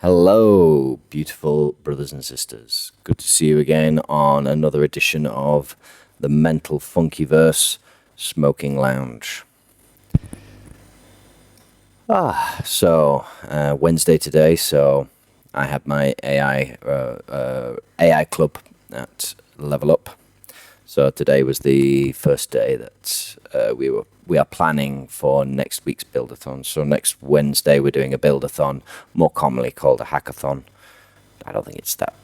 Hello, beautiful brothers and sisters. Good to see you again on another edition of the Mental Funkyverse Smoking Lounge. Wednesday today, so I had my AI club at Level Up. So today was the first day that we are planning for next week's build-a-thon. So next Wednesday we're doing a build-a-thon, more commonly called a hackathon. I don't think it's that.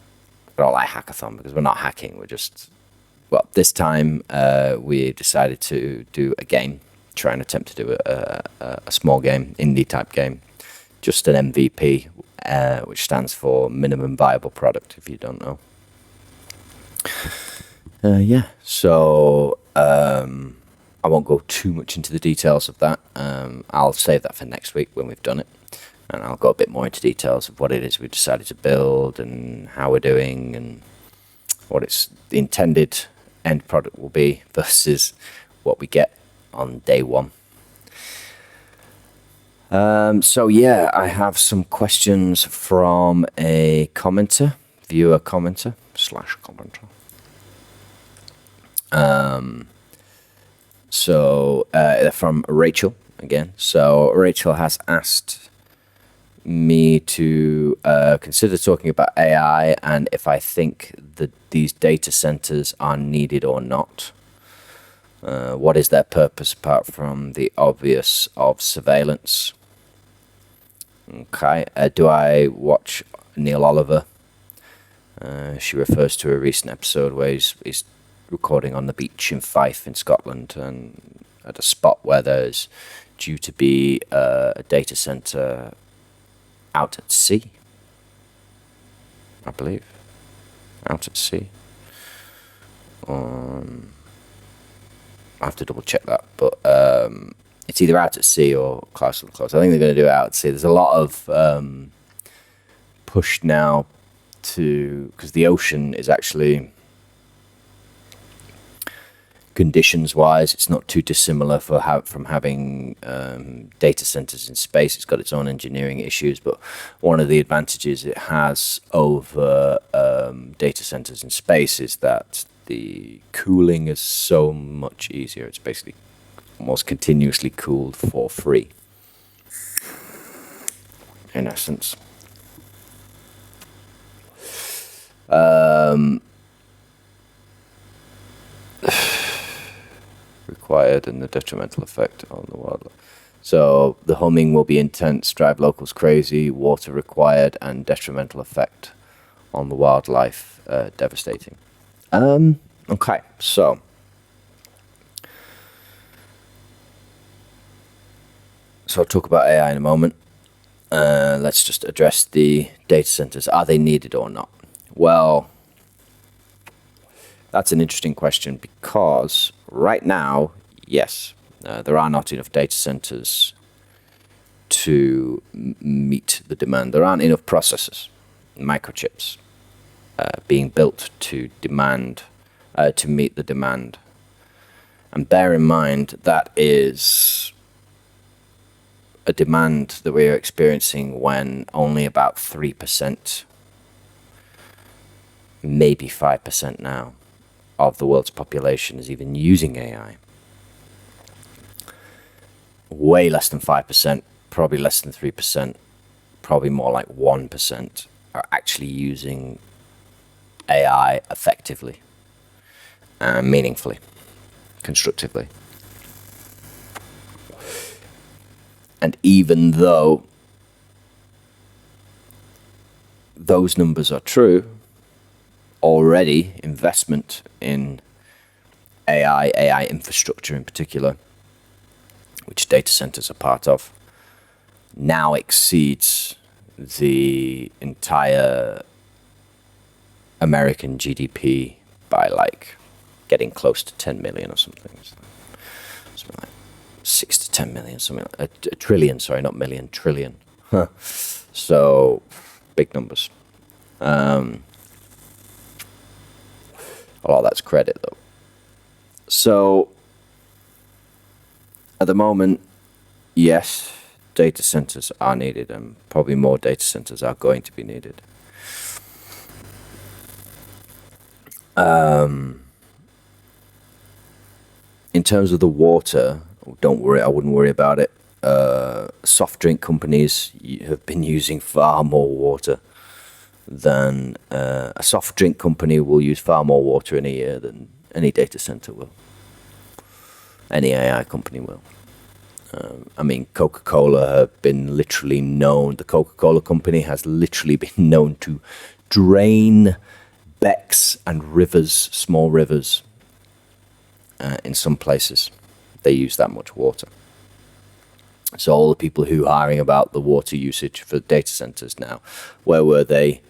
I don't like hackathon because we're not hacking. We're just, well, this time we decided to do a game, try and attempt to do a small game, indie type game, just an MVP, which stands for minimum viable product, if you don't know. So I won't go too much into the details of that. I'll save that for next week when we've done it, and I'll go a bit more into details of what it is we've decided to build and how we're doing and what the intended end product will be versus what we get on day one. I have some questions from a viewer commenter / commenter. They're from Rachel again. So Rachel has asked me to consider talking about AI and if I think that these data centers are needed or not. What is their purpose apart from the obvious of surveillance? Okay. Do I watch Neil Oliver? She refers to a recent episode where he's recording on the beach in Fife in Scotland and at a spot where there's due to be a data center out at sea, I believe. Out at sea. I have to double check that, but it's either out at sea or close. I think they're going to do it out at sea. There's a lot of push now because the ocean is actually, conditions-wise, it's not too dissimilar from having data centers in space. It's got its own engineering issues, but one of the advantages it has over data centers in space is that the cooling is so much easier. It's basically almost continuously cooled for free, in essence. Required and the detrimental effect on the wildlife. So the humming will be intense, drive locals crazy, water required, and detrimental effect on the wildlife devastating. Okay, so I'll talk about AI in a moment. Let's just address the data centers. Are they needed or not? Well, that's an interesting question because right now, yes, there are not enough data centers to meet the demand. There aren't enough processors, microchips, being built to meet the demand. And bear in mind that is a demand that we are experiencing when only about 3%, maybe 5% now, of the world's population is even using AI. Way less than 5%, probably less than 3%, probably more like 1% are actually using AI effectively, meaningfully, constructively. And even though those numbers are true, already investment in AI infrastructure in particular, which data centers are part of, now exceeds the entire American GDP by like getting close to 10 million or something. Something like 6 to 10 million, something like a trillion, sorry, not million, trillion. So big numbers. A lot of that's credit though. So at the moment, yes, data centers are needed, and probably more data centers are going to be needed. In terms of the water, don't worry, I wouldn't worry about it. Soft drink companies have been using far more water than a soft drink company will use far more water in a year than any data center will. Any AI company will. I mean, Coca-Cola have been literally known, the Coca-Cola company has literally been known to drain becks and rivers, small rivers, in some places. They use that much water. So all the people who are hiring about the water usage for data centers now, where were they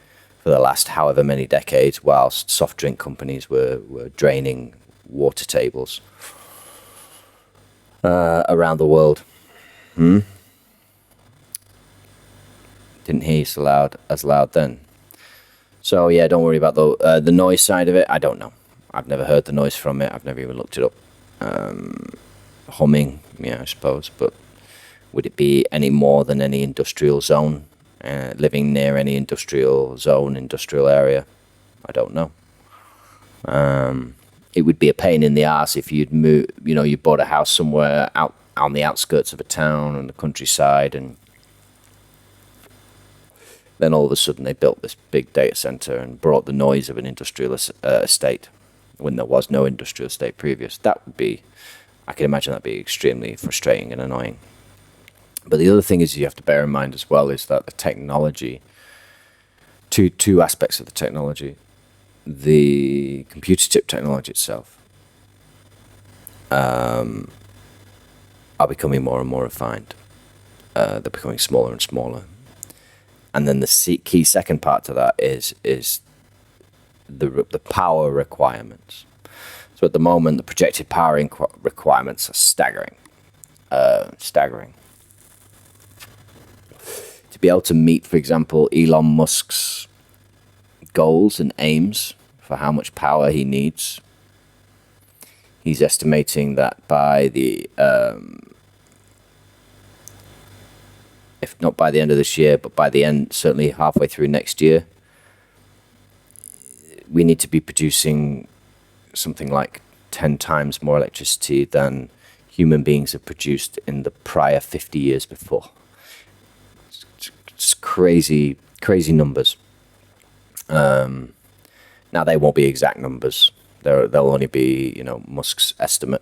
for the last however many decades whilst soft drink companies were draining water tables around the world? Didn't hear you as loud then. So yeah, don't worry about the noise side of it. I don't know. I've never heard the noise from it. I've never even looked it up. Humming, yeah, I suppose. But would it be any more than any industrial zone? Living near any industrial zone, industrial area? I don't know. It would be a pain in the ass if you'd move, you bought a house somewhere out on the outskirts of a town on the countryside, and then all of a sudden they built this big data center and brought the noise of an industrial estate when there was no industrial estate previous. That would be, I can imagine that'd be extremely frustrating and annoying. But the other thing is you have to bear in mind as well is that the technology, two aspects of the technology, the computer chip technology itself, are becoming more and more refined. They're becoming smaller and smaller. And then the key second part to that is the power requirements. So at the moment, the projected power requirements are staggering. To be able to meet, for example, Elon Musk's goals and aims for how much power he needs, he's estimating that by the if not by the end of this year, but by the end, certainly halfway through next year, we need to be producing something like 10 times more electricity than human beings have produced in the prior 50 years before. It's crazy numbers. Now, they won't be exact numbers. They'll only be, Musk's estimate.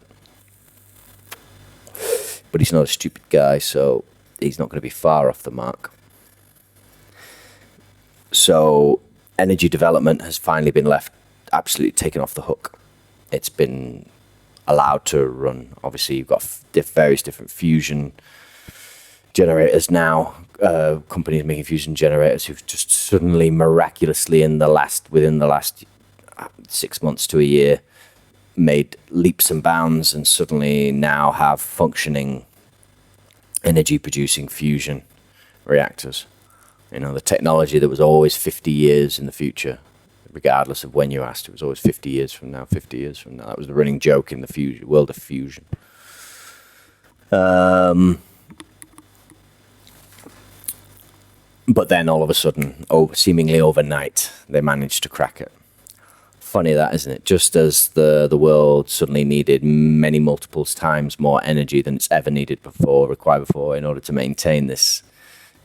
But he's not a stupid guy, so he's not going to be far off the mark. So energy development has finally been left absolutely taken off the hook. It's been allowed to run. Obviously, you've got various different fusion generators now. Companies making fusion generators who've just suddenly, miraculously, within the last 6 months to a year, made leaps and bounds, and suddenly now have functioning energy-producing fusion reactors. The technology that was always 50 years in the future, regardless of when you asked, it was always 50 years from now, 50 years from now. That was the running joke in the world of fusion. But then all of a sudden, seemingly overnight, they managed to crack it. Funny that, isn't it? Just as the world suddenly needed many multiples times more energy than it's ever required before in order to maintain this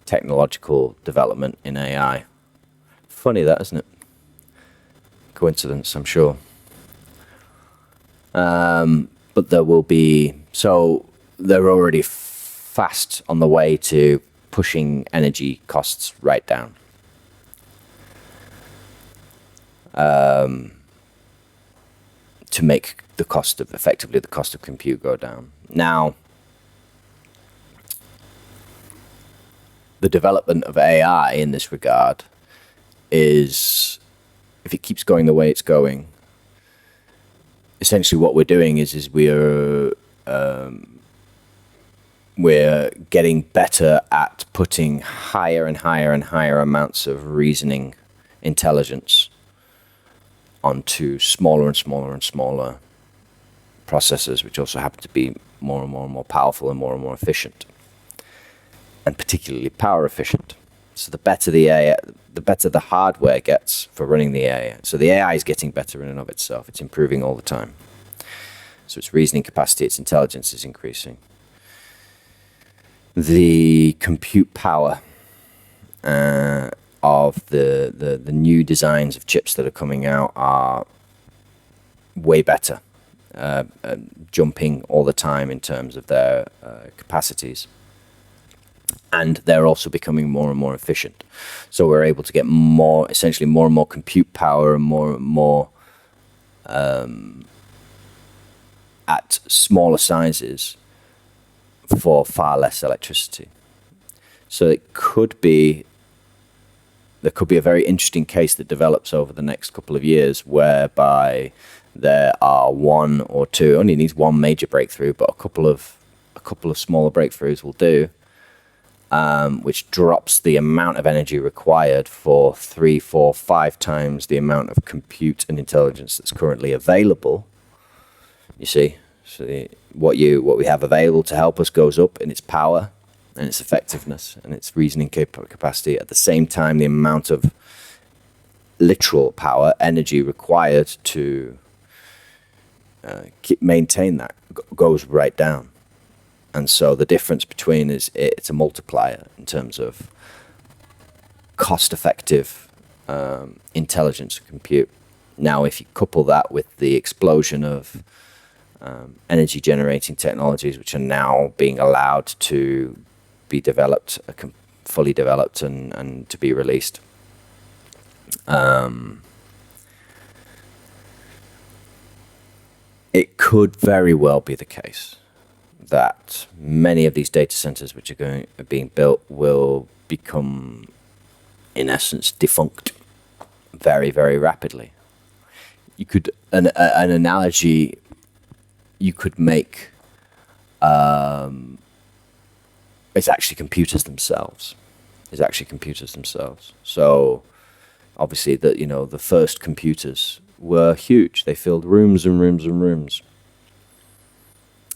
technological development in AI. Funny that, isn't it? Coincidence, I'm sure. But there will be, so they're already fast on the way to pushing energy costs right down. To make the cost of compute go down. Now, the development of AI in this regard is, if it keeps going the way it's going, essentially what we're doing is we're getting better at putting higher and higher and higher amounts of reasoning intelligence onto smaller and smaller and smaller processors, which also happen to be more and more and more powerful and more efficient. and particularly power efficient. So the better the AI, the better the hardware gets for running the AI. So the AI is getting better in and of itself. It's improving all the time. So its reasoning capacity, its intelligence is increasing. The compute power of the new designs of chips that are coming out are way better, jumping all the time in terms of their capacities. And they're also becoming more and more efficient. So we're able to get more, essentially more and more compute power and more at smaller sizes for far less electricity. So there could be a very interesting case that develops over the next couple of years, whereby there are one or two, only needs one major breakthrough, but a couple of smaller breakthroughs will do, which drops the amount of energy required for 3, 4, 5 times the amount of compute and intelligence that's currently available. You see, so what we have available to help us goes up in its power and its effectiveness and its reasoning capacity. At the same time, the amount of literal power, energy required to maintain that goes right down. And so the difference between it's a multiplier in terms of cost-effective intelligence compute. Now, if you couple that with the explosion of energy-generating technologies, which are now being allowed to be developed, fully developed, and to be released, it could very well be the case that many of these data centers which are being built will become, in essence, defunct very, very rapidly. You could an analogy you could make. It's actually computers themselves. So obviously, the first computers were huge. They filled rooms and rooms and rooms.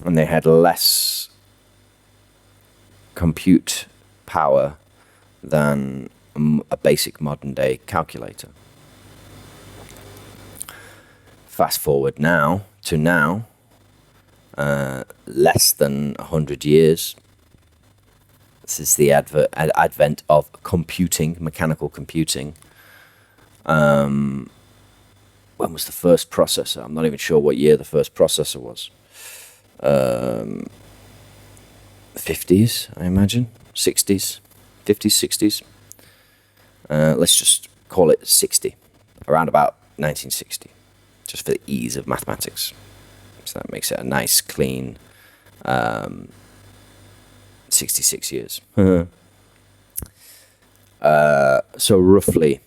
And they had less compute power than a basic modern day calculator. Fast forward to now, less than 100 years. This is the advent of computing, mechanical computing. When was the first processor? I'm not even sure what year the first processor was. 50s, I imagine. 60s, 50s, 60s. Let's just call it 60, around about 1960, just for the ease of mathematics. So that makes it a nice, clean 66 years. So roughly,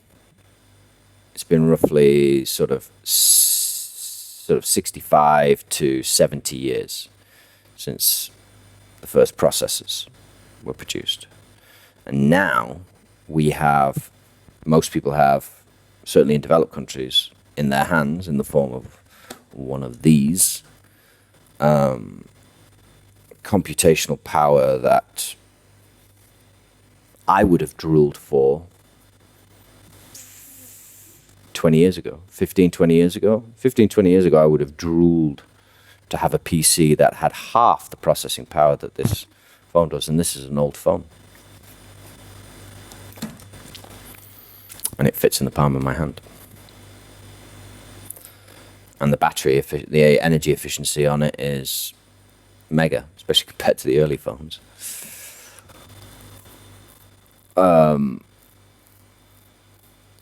it's been roughly sort of 65 to 70 years since the first processors were produced. And now most people have, certainly in developed countries, in their hands, in the form of one of these, computational power that I would have drooled for 20 years ago, 15, 20 years ago. 15, 20 years ago, I would have drooled to have a PC that had half the processing power that this phone does, and this is an old phone. And it fits in the palm of my hand. And the energy efficiency on it is mega, especially compared to the early phones.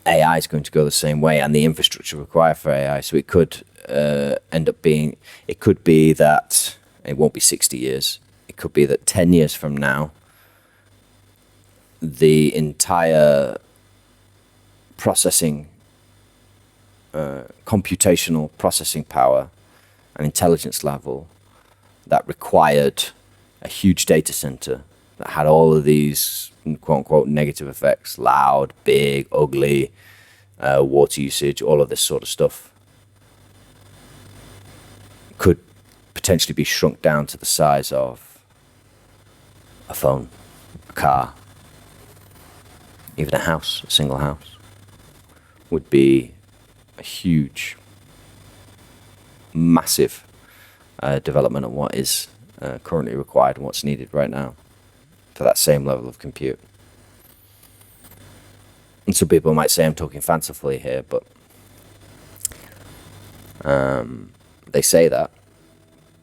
AI is going to go the same way, and the infrastructure required for AI. So it could it could be that it won't be 60 years. It could be that 10 years from now, the entire computational processing power and intelligence level that required a huge data center that had all of these quote-unquote negative effects, loud, big, ugly, water usage, all of this sort of stuff, could potentially be shrunk down to the size of a phone. a car, even a house, a single house, would be a huge, massive development of what is currently required and what's needed right now for that same level of compute. And some people might say I'm talking fancifully here, but they say that.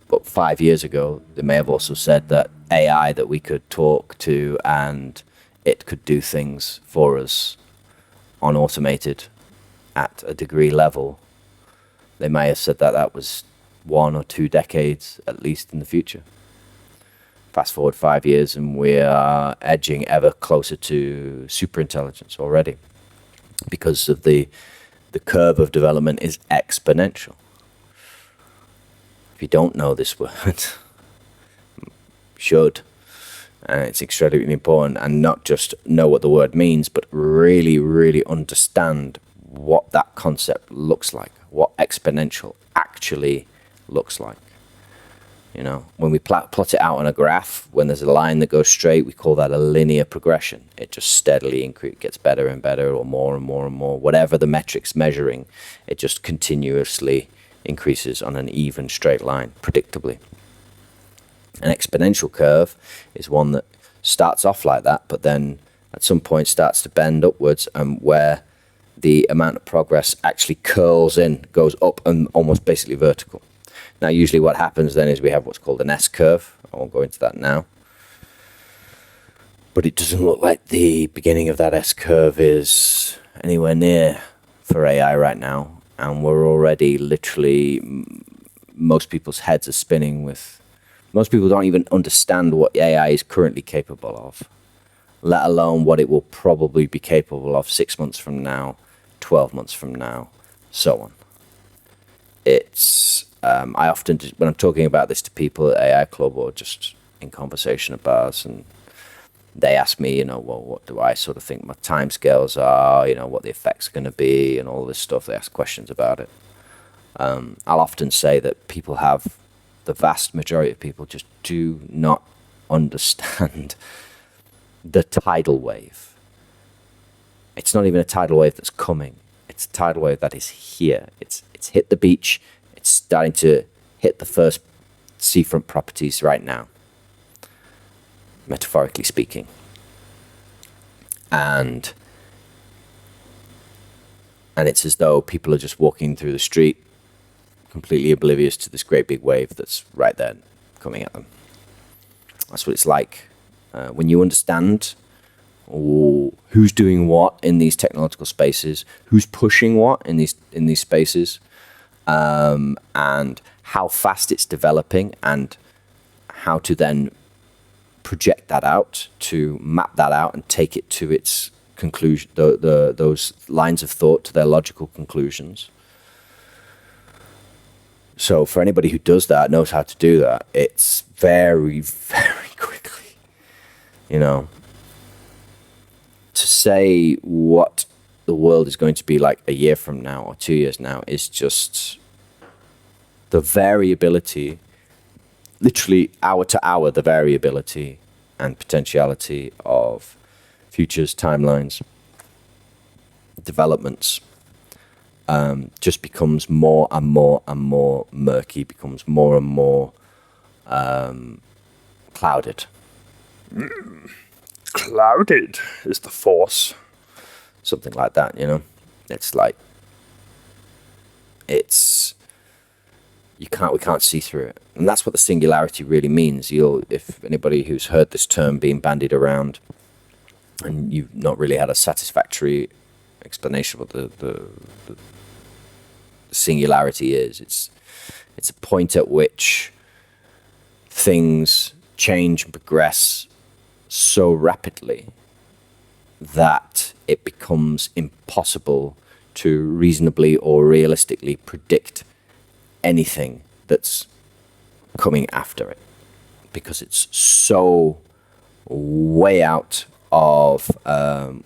But 5 years ago, they may have also said that AI that we could talk to and it could do things for us on automated at a degree level. They may have said that that was 1 or 2 decades at least in the future. Fast forward 5 years and we are edging ever closer to superintelligence already, because of the curve of development is exponential. If you don't know this word, should. It's extremely important, and not just know what the word means, but really, really understand what that concept looks like, what exponential actually looks like. You know, when we plot it out on a graph, when there's a line that goes straight, we call that a linear progression. It just steadily gets better and better, or more and more and more. Whatever the metric's measuring, it just continuously increases on an even straight line, predictably. An exponential curve is one that starts off like that, but then at some point starts to bend upwards, and where the amount of progress actually curls in, goes up and almost basically vertical. Now, usually what happens then is we have what's called an S-curve. I won't go into that now. But it doesn't look like the beginning of that S-curve is anywhere near for AI right now. And we're already literally, most people's heads are spinning with, most people don't even understand what AI is currently capable of, let alone what it will probably be capable of 6 months from now, 12 months from now, so on. It's, I often, when I'm talking about this to people at AI Club or just in conversation at bars, and they ask me, you know, well, what do I sort of think my timescales are, you know, what the effects are going to be and all this stuff. They ask questions about it. I'll often say that people have, the vast majority of people just do not understand the tidal wave. It's not even a tidal wave that's coming. It's a tidal wave that is here. It's hit the beach. It's starting to hit the first seafront properties right now, metaphorically speaking. And it's as though people are just walking through the street, completely oblivious to this great big wave that's right there coming at them. That's what it's like. When you understand who's doing what in these technological spaces, who's pushing what in these spaces, and how fast it's developing, and how to then project that out, to map that out and take it to its conclusion, those lines of thought to their logical conclusions. So for anybody who does that, knows how to do that, it's very, very quickly, you know. To say what the world is going to be like a year from now or 2 years now is just the variability, literally hour to hour, the variability and potentiality of futures, timelines, developments, just becomes more and more and more murky, becomes more and more clouded. Clouded is the force. Something like that, you know. It's like, we can't see through it. And that's what the singularity really means. If anybody who's heard this term being bandied around and you've not really had a satisfactory explanation of what the singularity is, it's a point at which things change and progress so rapidly that it becomes impossible to reasonably or realistically predict anything that's coming after it, because it's so way out of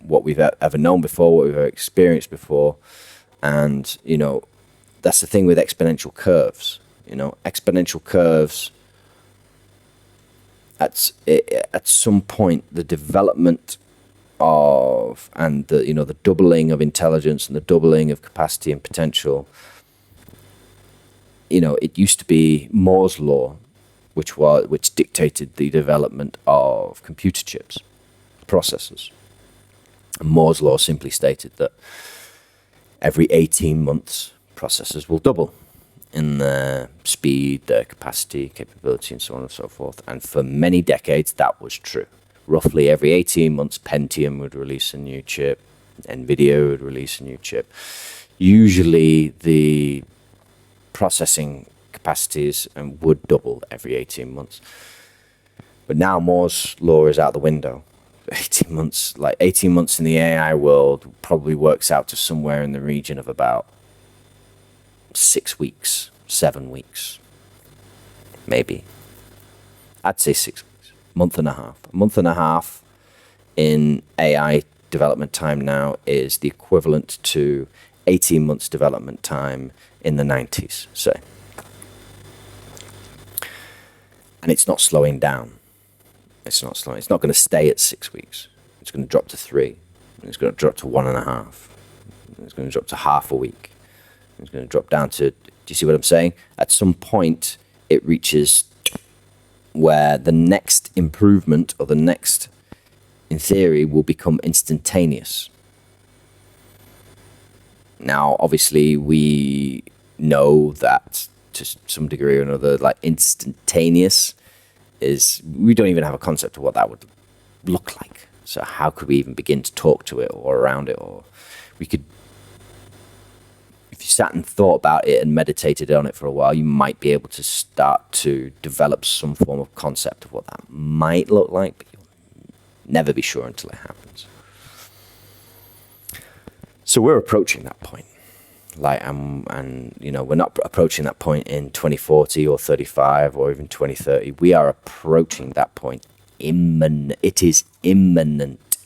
what we've ever known before, what we've ever experienced before. And, you know, that's the thing with exponential curves. You know, exponential curves at some point the development of, and the doubling of intelligence and the doubling of capacity and potential, it used to be Moore's law, which dictated the development of computer chips, processors. And Moore's law simply stated that every 18 months processors will double in their speed, their capacity, capability, and so on and so forth. And for many decades, that was true. Roughly every 18 months, Pentium would release a new chip, NVIDIA would release a new chip. Usually the processing capacities would double every 18 months. But now Moore's law is out the window. 18 months in the AI world probably works out to somewhere in the region of about 6 weeks, 7 weeks, maybe. I'd say 6 weeks, month and a half. A month and a half in AI development time now is the equivalent to 18 months development time in the 90s, say. And it's not slowing down. It's not slowing. It's not going to stay at 6 weeks. It's going to drop to 3. It's going to drop to 1.5. It's going to drop to half a week. It's going to drop down to, do you see what I'm saying? At some point, it reaches where the next improvement or the next, in theory, will become instantaneous. Now, obviously, we know that to some degree or another, like instantaneous is, we don't even have a concept of what that would look like. So how could we even begin to talk to it or around it? Or we could, if you sat and thought about it and meditated on it for a while, you might be able to start to develop some form of concept of what that might look like, but you'll never be sure until it happens. So we're approaching that point. We're not approaching that point in 2040 or 35 or even 2030. We are approaching that point. It is imminent.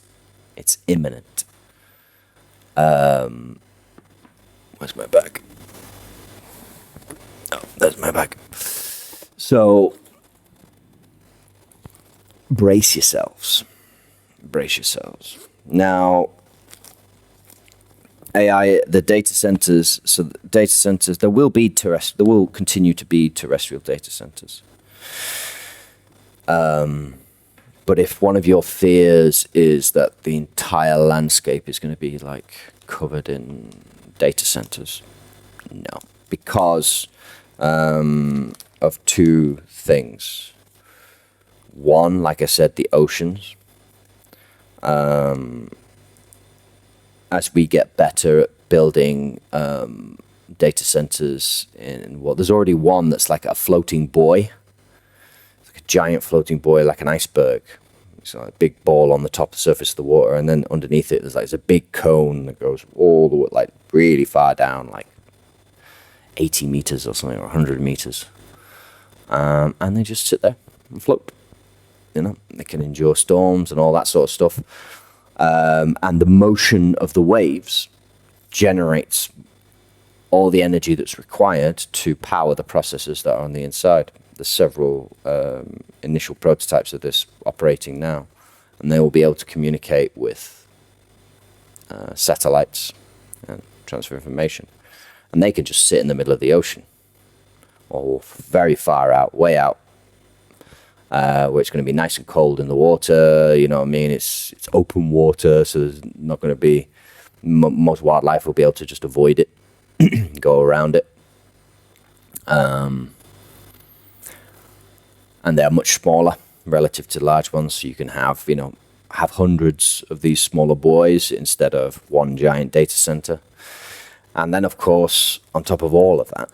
It's imminent. Where's my bag? Oh, there's my bag. So, brace yourselves. Brace yourselves. Now, AI, the data centers. So, the data centers. There will continue to be terrestrial data centers. But if one of your fears is that the entire landscape is going to be like covered in data centers, no, because of two things. One, like I said, the oceans. As we get better at building data centers there's already one that's like a floating buoy. It's like a giant floating buoy, like an iceberg. It's like a big ball on the top of the surface of the water, and then underneath it there's a big cone that goes all the way, like really far down, like 80 meters or something, or 100 meters. And they just sit there and float. They can endure storms and all that sort of stuff. And the motion of the waves generates all the energy that's required to power the processes that are on the inside. There's several initial prototypes of this operating now, and they will be able to communicate with satellites and transfer information. And they can just sit in the middle of the ocean, or very far out, way out, where it's going to be nice and cold in the water. You know what I mean? It's open water, so there's not going to be, most wildlife will be able to just avoid it, go around it. And they're much smaller relative to large ones, so you can have hundreds of these smaller buoys instead of one giant data center. And then, of course, on top of all of that,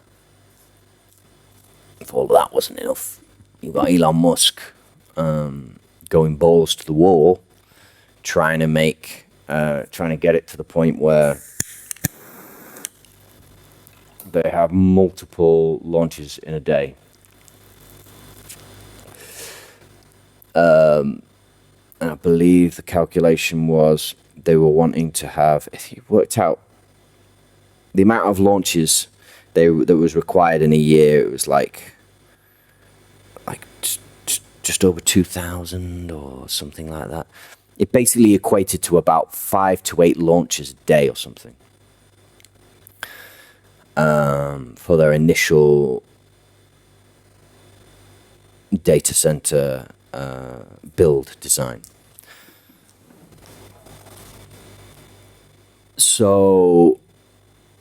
if all of that wasn't enough, you've got Elon Musk going balls to the wall, trying to get it to the point where they have multiple launches in a day. And I believe the calculation was they were wanting to have, if you worked out the amount of launches that was required in a year, it was like just over 2,000 or something like that. It basically equated to about 5 to 8 launches a day or something for their initial data center build design. So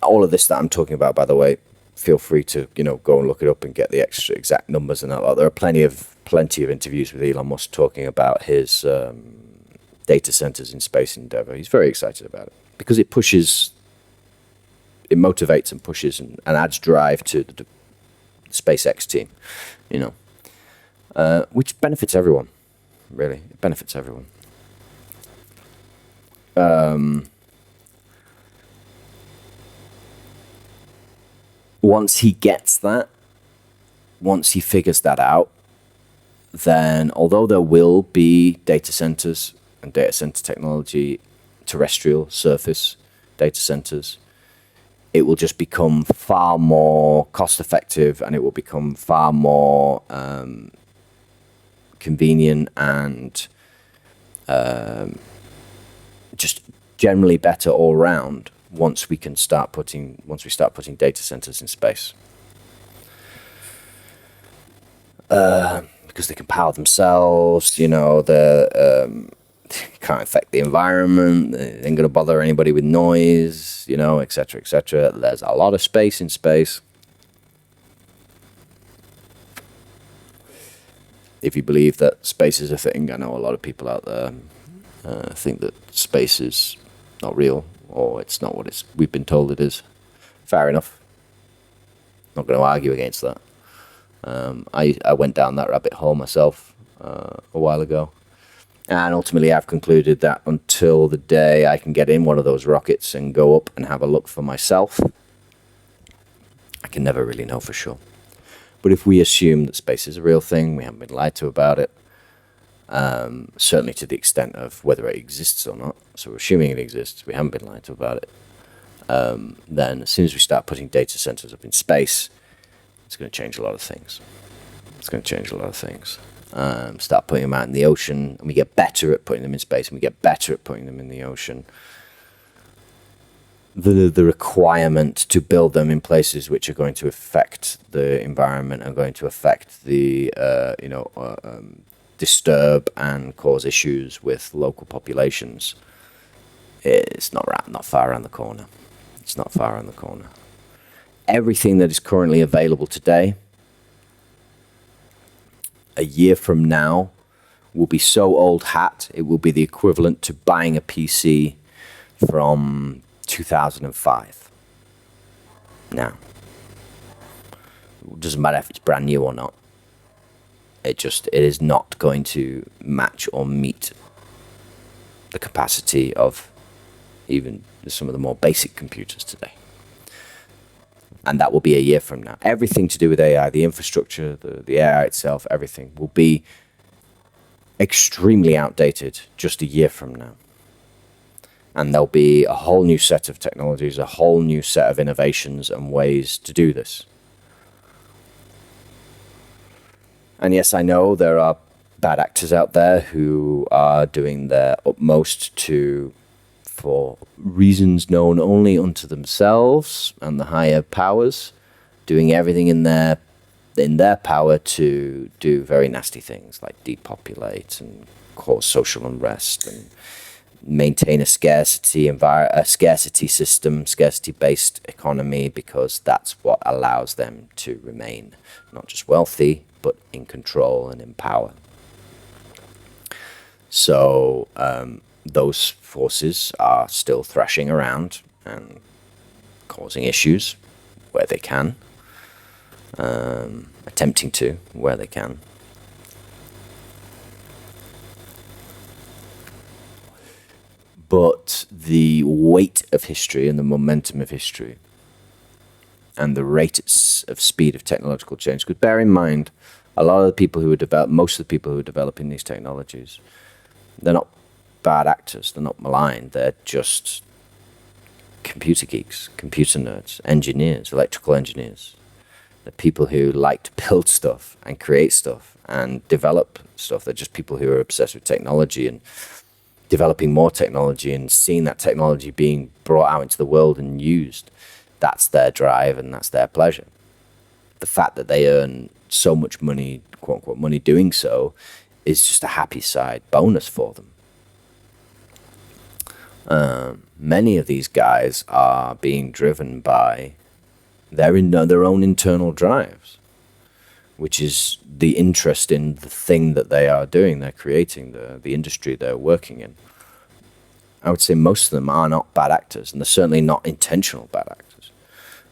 all of this that I'm talking about, by the way, feel free to go and look it up and get the extra exact numbers and that. There are plenty of interviews with Elon Musk talking about his data centers in space endeavor. He's very excited about it because it motivates and pushes and adds drive to the SpaceX team, which benefits everyone. Really, it benefits everyone. Once he gets that, once he figures that out, then although there will be data centers and data center technology, terrestrial surface data centers, it will just become far more cost effective, and it will become far more convenient and just generally better all around once we start putting data centers in space. Because they can power themselves, they can't affect the environment, they ain't going to bother anybody with noise, etc., etc. There's a lot of space in space. If you believe that space is a thing, I know a lot of people out there think that space is not real, or it's not what we've been told it is. Fair enough. Not going to argue against that. I went down that rabbit hole myself a while ago, and ultimately I've concluded that until the day I can get in one of those rockets and go up and have a look for myself, I can never really know for sure. But if we assume that space is a real thing, we haven't been lied to about it, certainly to the extent of whether it exists or not, so we're assuming it exists, we haven't been lied to about it, then as soon as we start putting data centers up in space, it's going to change a lot of things. Start putting them out in the ocean, and we get better at putting them in space, and we get better at putting them in the ocean. The requirement to build them in places which are going to affect the environment and going to affect the disturb and cause issues with local populations, it's not far around the corner. It's not far around the corner. Everything that is currently available today, a year from now, will be so old hat, it will be the equivalent to buying a PC from 2005. Now, it doesn't matter if it's brand new or not. It is not going to match or meet the capacity of even some of the more basic computers today. And that will be a year from now. Everything to do with AI, the infrastructure, the AI itself, everything will be extremely outdated just a year from now. And there'll be a whole new set of technologies, a whole new set of innovations and ways to do this. And yes, I know there are bad actors out there who are doing their utmost for reasons known only unto themselves and the higher powers, doing everything in their power to do very nasty things like depopulate and cause social unrest and maintain a scarcity system, scarcity-based economy, because that's what allows them to remain not just wealthy, but in control and in power. So those forces are still thrashing around and causing issues where they can, attempting to where they can. But the weight of history and the momentum of history and the rate of speed of technological change, because bear in mind, a lot of the people who are most of the people who are developing these technologies, they're not bad actors, they're not maligned, they're just computer geeks, computer nerds, engineers, electrical engineers, The people who like to build stuff and create stuff and develop stuff. They're just people who are obsessed with technology and developing more technology and seeing that technology being brought out into the world and used. That's their drive and that's their pleasure. The fact that they earn so much money, quote unquote money, doing so is just a happy side bonus for them. Many of these guys are being driven by their own internal drives, which is the interest in the thing that they are doing, they're creating, the industry they're working in. I would say most of them are not bad actors, and they're certainly not intentional bad actors.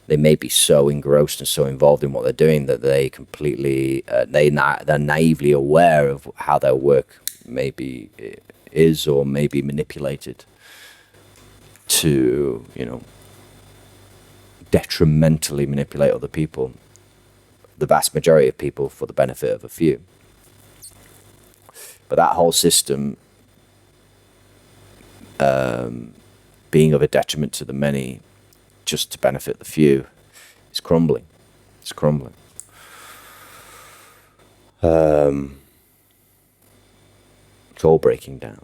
They may be so engrossed and so involved in what they're doing that they completely, they're naively aware of how their work maybe is or may be manipulated to, detrimentally manipulate other people, the vast majority of people, for the benefit of a few. But that whole system being of a detriment to the many just to benefit the few is crumbling. It's crumbling. It's all breaking down.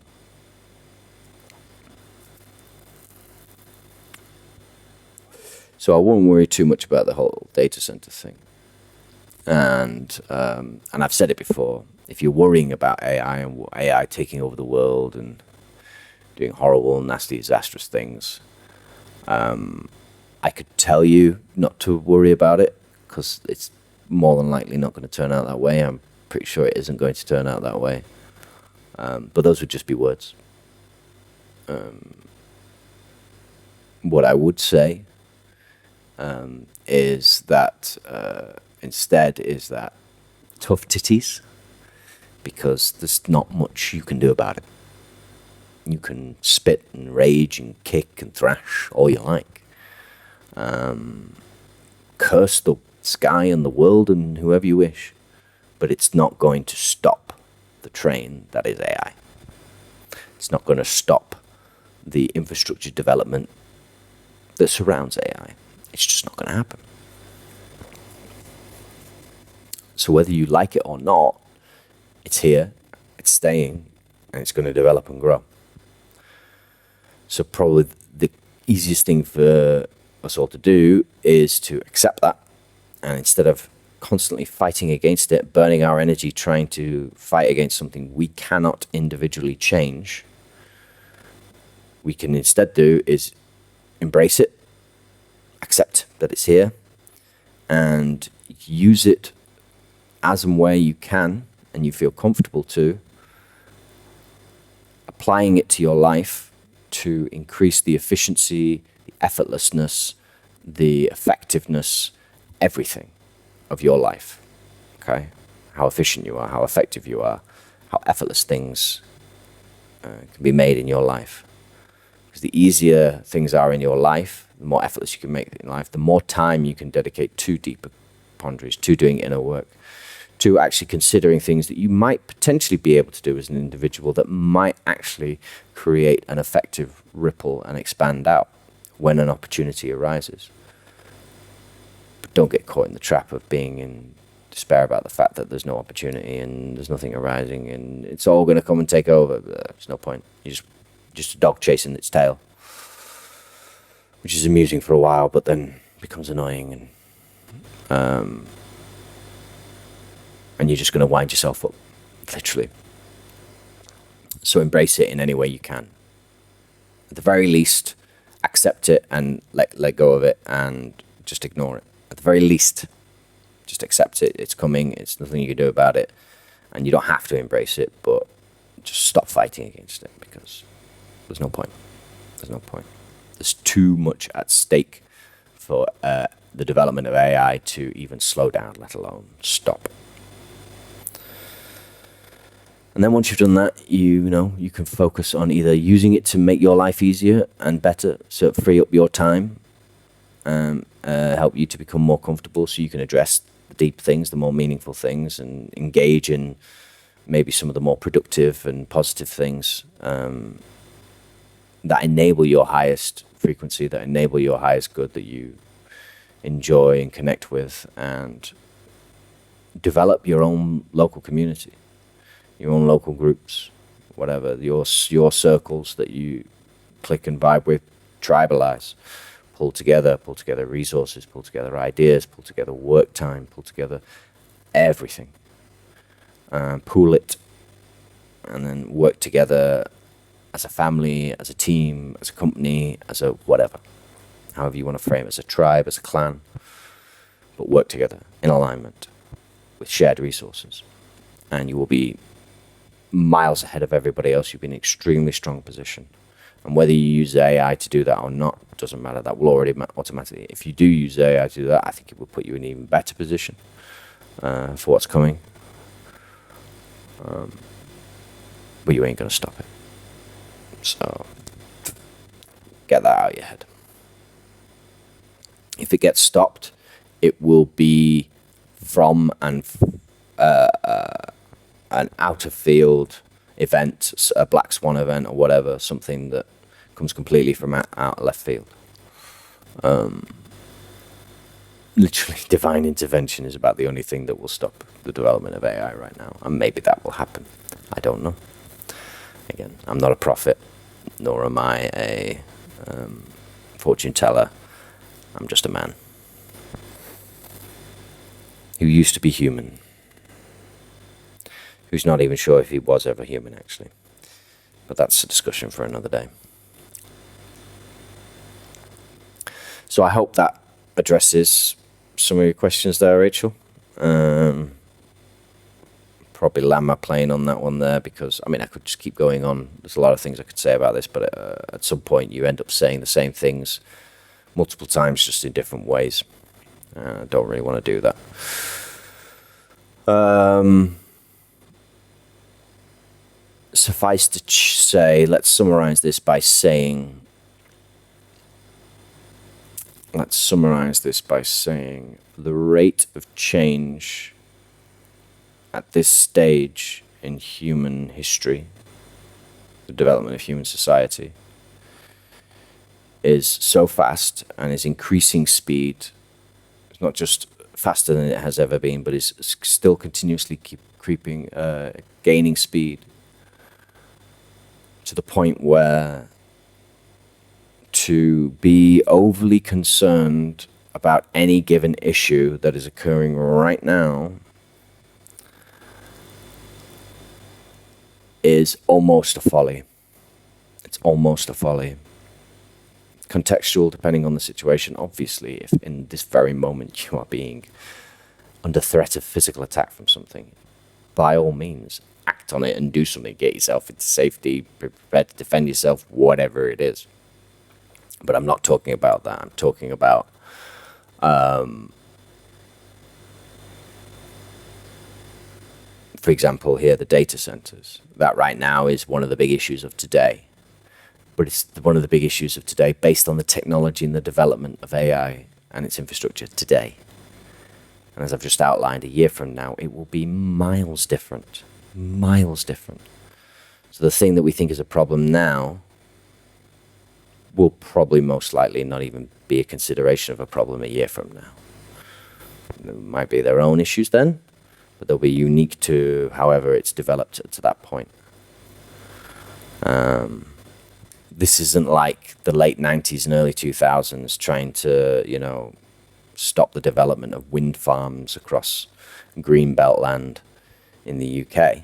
So I won't worry too much about the whole data center thing. And I've said it before, if you're worrying about AI and AI taking over the world and doing horrible, nasty, disastrous things, I could tell you not to worry about it, because it's more than likely not going to turn out that way. I'm pretty sure it isn't going to turn out that way. But those would just be words. What I would say is that instead is that tough titties, because there's not much you can do about it. You can spit and rage and kick and thrash all you like. Curse the sky and the world and whoever you wish, but it's not going to stop the train that is AI. It's not going to stop the infrastructure development that surrounds AI. It's just not going to happen. So whether you like it or not, it's here, it's staying, and it's going to develop and grow. So probably the easiest thing for us all to do is to accept that, and instead of constantly fighting against it, burning our energy trying to fight against something we cannot individually change, we can instead do is embrace it, accept that it's here, and use it as and where you can and you feel comfortable to, applying it to your life to increase the efficiency, the effortlessness, the effectiveness, everything of your life. Okay? How efficient you are, how effective you are, how effortless things can be made in your life. Because the easier things are in your life, the more effortless you can make it in life, the more time you can dedicate to deeper ponderings, to doing inner work, to actually considering things that you might potentially be able to do as an individual that might actually create an effective ripple and expand out when an opportunity arises. But don't get caught in the trap of being in despair about the fact that there's no opportunity and there's nothing arising and it's all going to come and take over. There's no point. You're just a dog chasing its tail, which is amusing for a while, but then becomes annoying, and you're just going to wind yourself up, literally. So embrace it in any way you can. At the very least, accept it and let go of it and just ignore it. At the very least, just accept it. It's coming. It's nothing you can do about it. And you don't have to embrace it, but just stop fighting against it, because there's no point. There's no point. There's too much at stake for the development of AI to even slow down, let alone stop. And then once you've done that, you can focus on either using it to make your life easier and better, so free up your time, help you to become more comfortable so you can address the deep things, the more meaningful things, and engage in maybe some of the more productive and positive things that enable your highest frequency, that enable your highest good, that you enjoy and connect with, and develop your own local community, your own local groups, whatever, your circles that you click and vibe with. Tribalise, pull together resources, pull together ideas, pull together work time, pull together everything, pool it, and then work together as a family, as a team, as a company, as a whatever, however you want to frame it, as a tribe, as a clan, but work together in alignment with shared resources, and you will be miles ahead of everybody else. You'll be in an extremely strong position. And whether you use AI to do that or not, doesn't matter. That will already automatically, if you do use AI to do that, I think it will put you in an even better position for what's coming. But you ain't going to stop it. So get that out of your head. If it gets stopped, it will be from an out of field event, a black swan event or whatever, something that comes completely from out left field. Literally, divine intervention is about the only thing that will stop the development of AI right now, and maybe that will happen. I don't know. Again, I'm not a prophet, nor am I a fortune teller. I'm just a man who used to be human, who's not even sure if he was ever human, actually. But that's a discussion for another day. So I hope that addresses some of your questions there, Rachel. Probably land my plane on that one there, because, I mean, I could just keep going on. There's a lot of things I could say about this, but at some point you end up saying the same things multiple times, just in different ways. I don't really want to do that. Suffice to say, let's summarize this by saying, the rate of change at this stage in human history, the development of human society, is so fast and is increasing speed. It's not just faster than it has ever been, but is still continuously gaining speed, to the point where to be overly concerned about any given issue that is occurring right now is almost a folly. It's almost a folly. Contextual, depending on the situation. Obviously, if in this very moment you are being under threat of physical attack from something, by all means, act on it and do something. Get yourself into safety, prepare to defend yourself, whatever it is. But I'm not talking about that. I'm talking about for example, here, the data centers. That right now is one of the big issues of today. But it's one of the big issues of today based on the technology and the development of AI and its infrastructure today. And as I've just outlined, a year from now, it will be miles different. Miles different. So the thing that we think is a problem now will probably most likely not even be a consideration of a problem a year from now. There might be their own issues then, but they'll be unique to however it's developed to that point. This isn't like the late 90s and early 2000s trying to, stop the development of wind farms across greenbelt land in the UK,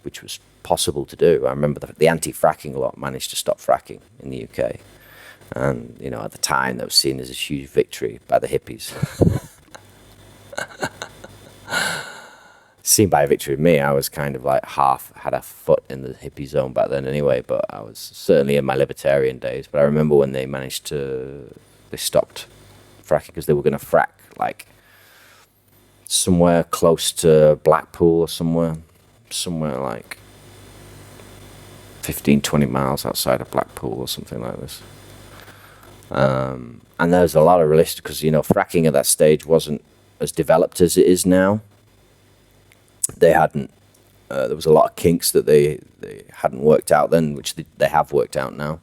which was possible to do. I remember the anti-fracking lot managed to stop fracking in the UK. And, at the time, that was seen as a huge victory by the hippies. Seen by a victory of me, I was kind of like had a foot in the hippie zone back then anyway, but I was certainly in my libertarian days. But I remember when they stopped fracking, because they were going to frack like somewhere close to Blackpool or somewhere like 15, 20 miles outside of Blackpool or something like this. And there's a lot of risk because, fracking at that stage wasn't as developed as it is now. They hadn't, there was a lot of kinks that they hadn't worked out then, which they have worked out now,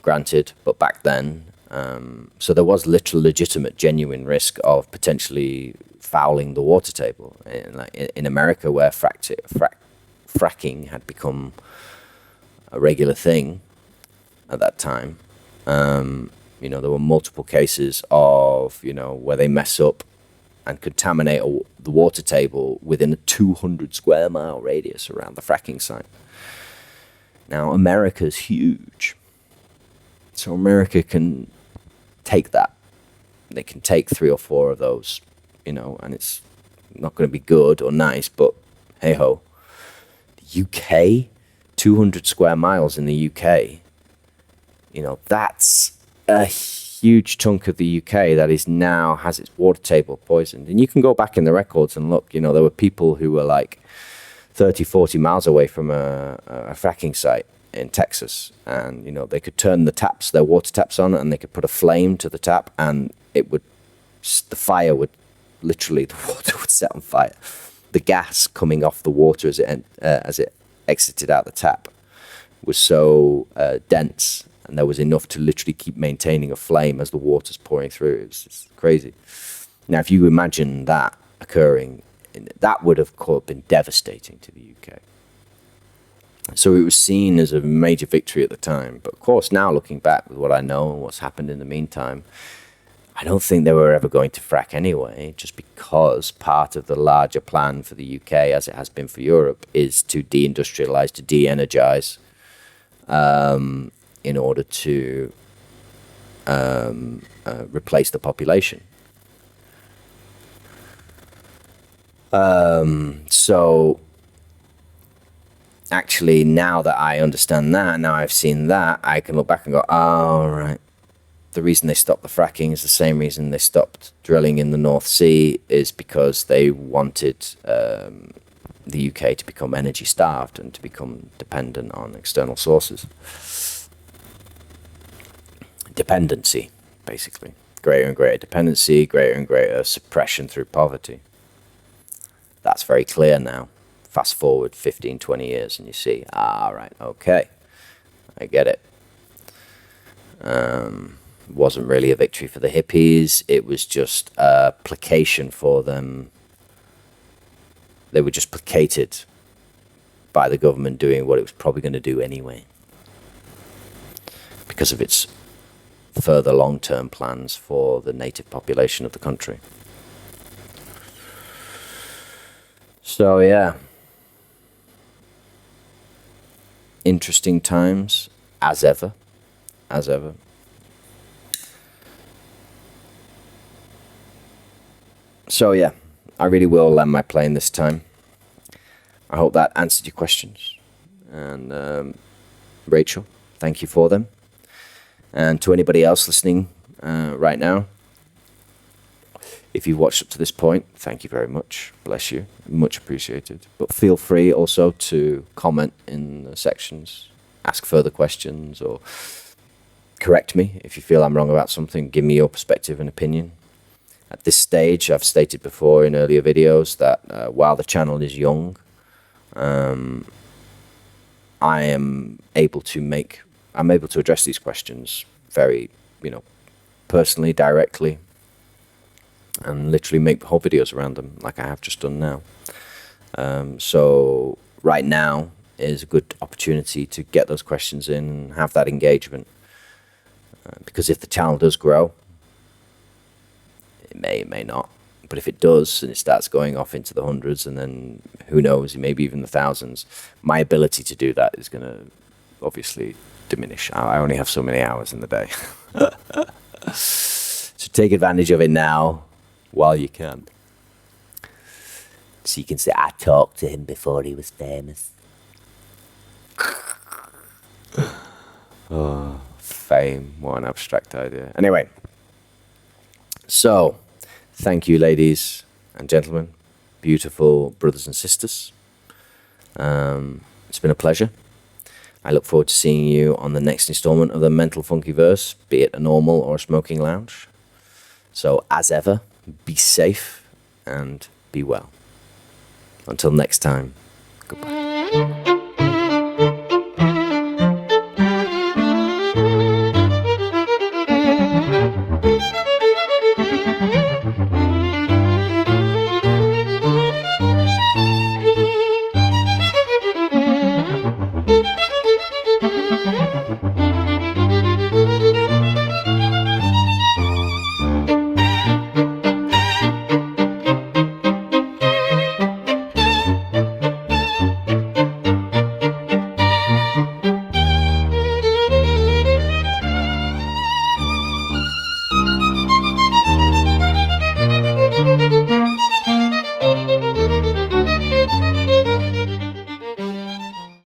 granted. But back then, So there was literal, legitimate, genuine risk of potentially fouling the water table. In America, where fracking had become a regular thing at that time, there were multiple cases of, where they mess up and contaminate the water table within a 200 square mile radius around the fracking site. Now, America's huge. So America can take that. They can take 3 or 4 of those, and it's not going to be good or nice, but hey-ho. The UK, 200 square miles in the UK, that's a huge chunk of the UK that is now has its water table poisoned. And you can go back in the records and look, there were people who were like 30, 40 miles away from a fracking site in Texas, and they could turn their water taps on, and they could put a flame to the tap, and the water would set on fire. The gas coming off the water as it exited out the tap was so dense, and there was enough to literally keep maintaining a flame as the water's pouring through. It's crazy. Now, if you imagine that occurring, that would have been devastating to the UK. So it was seen as a major victory at the time. But of course, now looking back with what I know and what's happened in the meantime, I don't think they were ever going to frack anyway, just because part of the larger plan for the UK, as it has been for Europe, is to de-industrialise, to de-energise, in order to replace the population. So actually, now that I understand that, now I've seen that, I can look back and go, oh, right. The reason they stopped the fracking is the same reason they stopped drilling in the North Sea, is because they wanted the UK to become energy starved and to become dependent on external sources. Dependency, basically. Greater and greater dependency, greater and greater suppression through poverty. That's very clear now. Fast forward 15, 20 years and you see, right, okay, I get it. Wasn't really a victory for the hippies. It was just a placation for them. They were just placated by the government doing what it was probably going to do anyway, because of its further long-term plans for the native population of the country. So yeah, interesting times as ever. So yeah, I really will land my plane this time. I hope that answered your questions. And Rachel, thank you for them. And to anybody else listening right now, if you've watched up to this point, thank you very much. Bless you. Much appreciated. But feel free also to comment in the sections, ask further questions, or correct me if you feel I'm wrong about something. Give me your perspective and opinion. At this stage, I've stated before in earlier videos that while the channel is young, I am able to address these questions very, personally, directly, and literally make whole videos around them like I have just done now. So right now is a good opportunity to get those questions in and have that engagement. Because if the channel does grow, it may not, but if it does and it starts going off into the hundreds, and then who knows, maybe even the thousands, my ability to do that is going to obviously diminish. I only have so many hours in the day. So take advantage of it now while you can. So you can say, I talked to him before he was famous. Oh, fame, what an abstract idea. Anyway, so thank you, ladies and gentlemen, beautiful brothers and sisters. It's been a pleasure. I look forward to seeing you on the next installment of the Mental Funkyverse, be it a normal or a smoking lounge. So as ever, be safe and be well. Until next time.